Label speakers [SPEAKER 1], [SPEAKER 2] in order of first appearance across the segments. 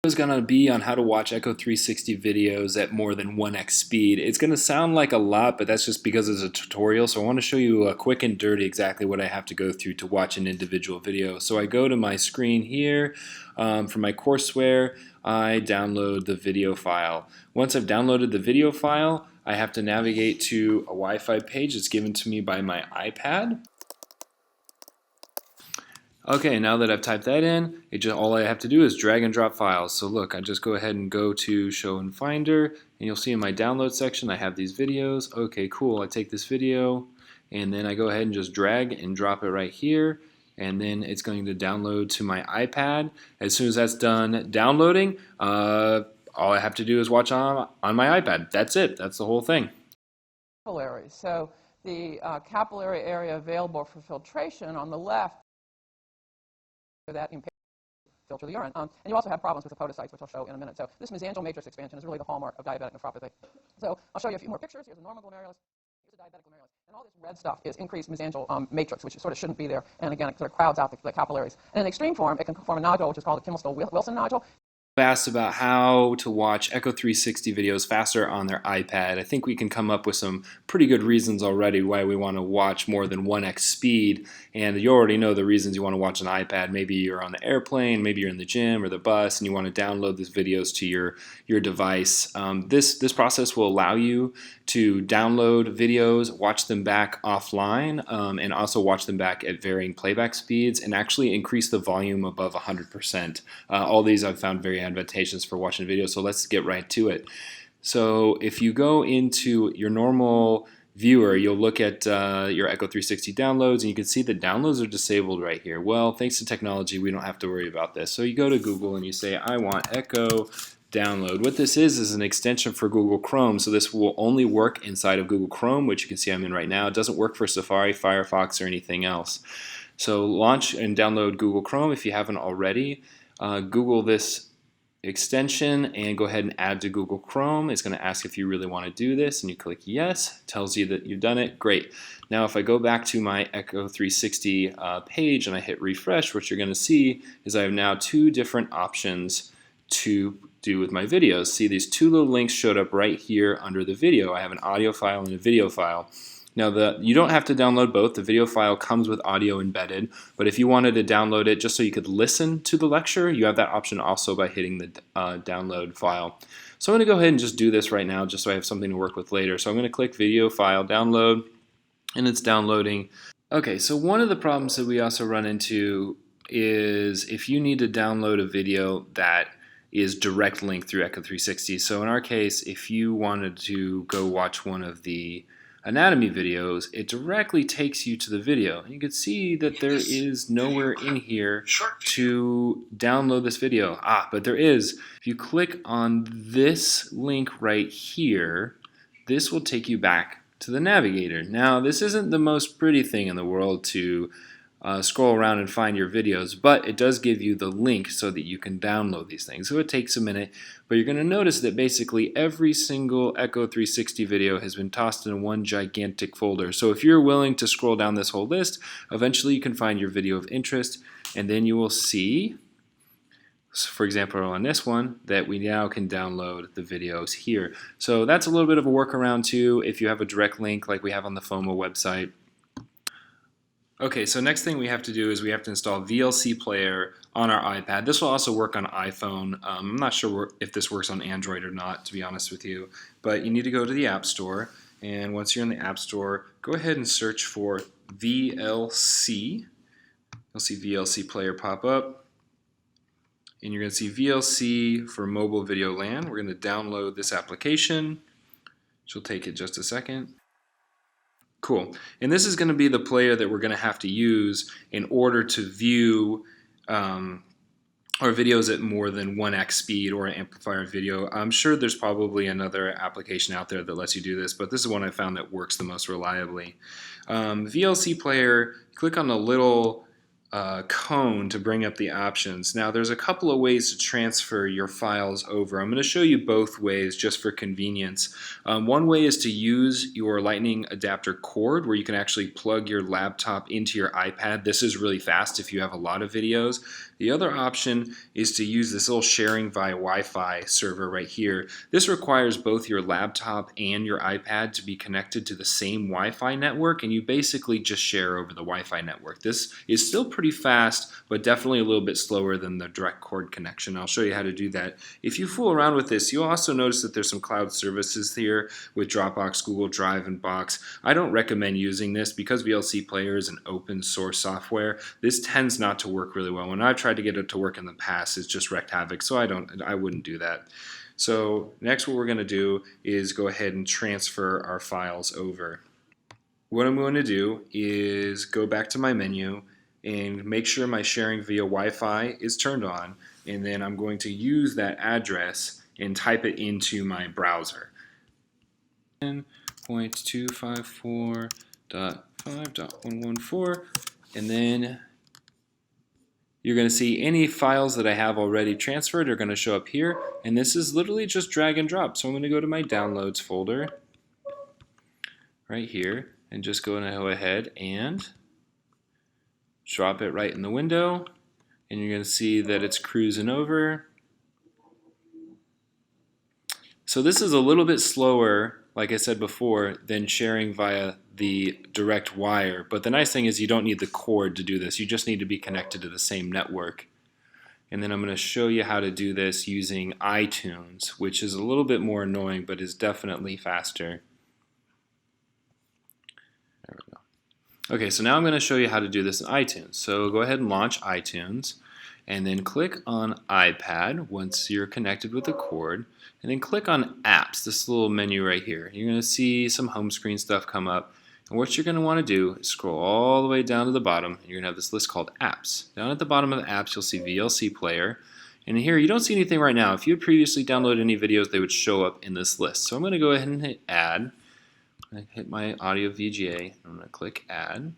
[SPEAKER 1] Is going to be on how to watch Echo 360 videos at more than 1x speed. It's going to sound like a lot, but that's just because it's a tutorial. So I want to show you quick and dirty exactly what I have to go through to watch an individual video. So I go to my screen here. For my courseware, I download the video file. Once I've downloaded the video file, I have to navigate to a Wi-Fi page that's given to me by my iPad. Okay, now that I've typed that in, all I have to do is drag and drop files. So look, I just go ahead and go to Show in Finder, and you'll see in my download section I have these videos. Okay, cool. I take this video, and then I go ahead and just drag and drop it right here, and then it's going to download to my iPad. As soon as that's done downloading, all I have to do is watch on my iPad. That's it. That's the whole thing.
[SPEAKER 2] Capillaries. So the capillary area available for filtration on the left, that filter the urine. And you also have problems with the podocytes, which I'll show in a minute. So this mesangial matrix expansion is really the hallmark of diabetic nephropathy. So I'll show you a few more pictures. Here's a normal glomerulus. Here's a diabetic glomerulus. And all this red stuff is increased mesangial matrix, which sort of shouldn't be there. And again, it sort of crowds out the capillaries. And in extreme form, it can form a nodule, which is called a Kimmel-Wilson nodule.
[SPEAKER 1] Asked about how to watch Echo 360 videos faster on their iPad. I think we can come up with some pretty good reasons already why we want to watch more than 1x speed, and you already know the reasons you want to watch an iPad. Maybe you're on the airplane, maybe you're in the gym or the bus, and you want to download these videos to your device. This process will allow you to download videos, watch them back offline, and also watch them back at varying playback speeds, and actually increase the volume above 100%. All these I've found very advantageous for watching videos, so let's get right to it. So if you go into your normal viewer, you'll look at your Echo 360 downloads, and you can see the downloads are disabled right here. Well, thanks to technology, we don't have to worry about this. So you go to Google and you say, I want Echo download. What this is an extension for Google Chrome, so this will only work inside of Google Chrome, which you can see I'm in right now. It doesn't work for Safari, Firefox, or anything else. So launch and download Google Chrome if you haven't already. Google this extension and go ahead and add to Google Chrome. It's going to ask if you really want to do this, and you click yes. It tells you that you've done it. Great. Now if I go back to my Echo 360 page and I hit refresh, what you're going to see is I have now two different options to do with my videos. See, these two little links showed up right here under the video. I have an audio file and a video file. Now you don't have to download both. The video file comes with audio embedded, but if you wanted to download it just so you could listen to the lecture, you have that option also by hitting the download file. So I'm going to go ahead and just do this right now just so I have something to work with later. So I'm going to click video file download, and it's downloading. Okay, so one of the problems that we also run into is if you need to download a video that is direct link through Echo 360. So in our case, if you wanted to go watch one of the anatomy videos, it directly takes you to the video. And you can see that there is nowhere in here to download this video. But there is. If you click on this link right here, this will take you back to the navigator. Now, this isn't the most pretty thing in the world to scroll around and find your videos, but it does give you the link so that you can download these things. So it takes a minute, but you're going to notice that basically every single Echo 360 video has been tossed in one gigantic folder. So if you're willing to scroll down this whole list, eventually you can find your video of interest, and then you will see, for example on this one, that we now can download the videos here. So that's a little bit of a workaround too if you have a direct link like we have on the FOMO website. Okay, so next thing we have to do is we have to install VLC Player on our iPad. This will also work on iPhone. I'm not sure if this works on Android or not, to be honest with you. But you need to go to the App Store, and once you're in the App Store, go ahead and search for VLC. You'll see VLC Player pop up, and you're going to see VLC for Mobile Video LAN. We're going to download this application, which will take it just a second. Cool. And this is going to be the player that we're going to have to use in order to view our videos at more than 1x speed or amplifier video. I'm sure there's probably another application out there that lets you do this, but this is one I found that works the most reliably. VLC Player, click on the little cone to bring up the options. Now there's a couple of ways to transfer your files over. I'm going to show you both ways just for convenience. One way is to use your lightning adapter cord where you can actually plug your laptop into your iPad. This is really fast if you have a lot of videos. The other option is to use this little sharing via Wi-Fi server right here. This requires both your laptop and your iPad to be connected to the same Wi-Fi network, and you basically just share over the Wi-Fi network. This is still pretty fast, but definitely a little bit slower than the direct cord connection. I'll show you how to do that. If you fool around with this, you'll also notice that there's some cloud services here with Dropbox, Google Drive, and Box. I don't recommend using this because VLC Player is an open source software. This tends not to work really well. When I've tried to get it to work in the past, it's just wreaked havoc, so I wouldn't do that. So next what we're going to do is go ahead and transfer our files over. What I'm going to do is go back to my menu and make sure my sharing via Wi-Fi is turned on, and then I'm going to use that address and type it into my browser. 10.254.5.114, and then you're going to see any files that I have already transferred are going to show up here, and this is literally just drag and drop. So I'm going to go to my downloads folder right here and just go ahead and drop it right in the window, and you're going to see that it's cruising over. So this is a little bit slower, like I said before, than sharing via the direct wire, but the nice thing is you don't need the cord to do this. You just need to be connected to the same network. And then I'm going to show you how to do this using iTunes, which is a little bit more annoying but is definitely faster. There we go. Okay, so now I'm going to show you how to do this in iTunes. So go ahead and launch iTunes, and then click on iPad once you're connected with the cord, and then click on Apps, this little menu right here. You're going to see some home screen stuff come up, and what you're going to want to do is scroll all the way down to the bottom, and you're going to have this list called Apps. Down at the bottom of the Apps, you'll see VLC Player, and here you don't see anything right now. If you had previously downloaded any videos, they would show up in this list. So I'm going to go ahead and hit Add. I hit my audio VGA. I'm going to click Add.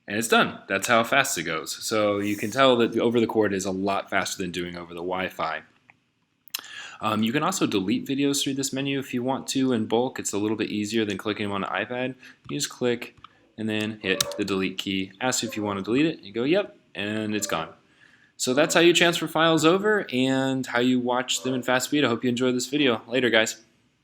[SPEAKER 1] And it's done. That's how fast it goes. So you can tell that the over the cord is a lot faster than doing over the Wi-Fi. You can also delete videos through this menu if you want to in bulk. It's a little bit easier than clicking them on an iPad. You just click and then hit the delete key. Ask if you want to delete it. You go, yep, and it's gone. So that's how you transfer files over and how you watch them in fast speed. I hope you enjoyed this video. Later, guys.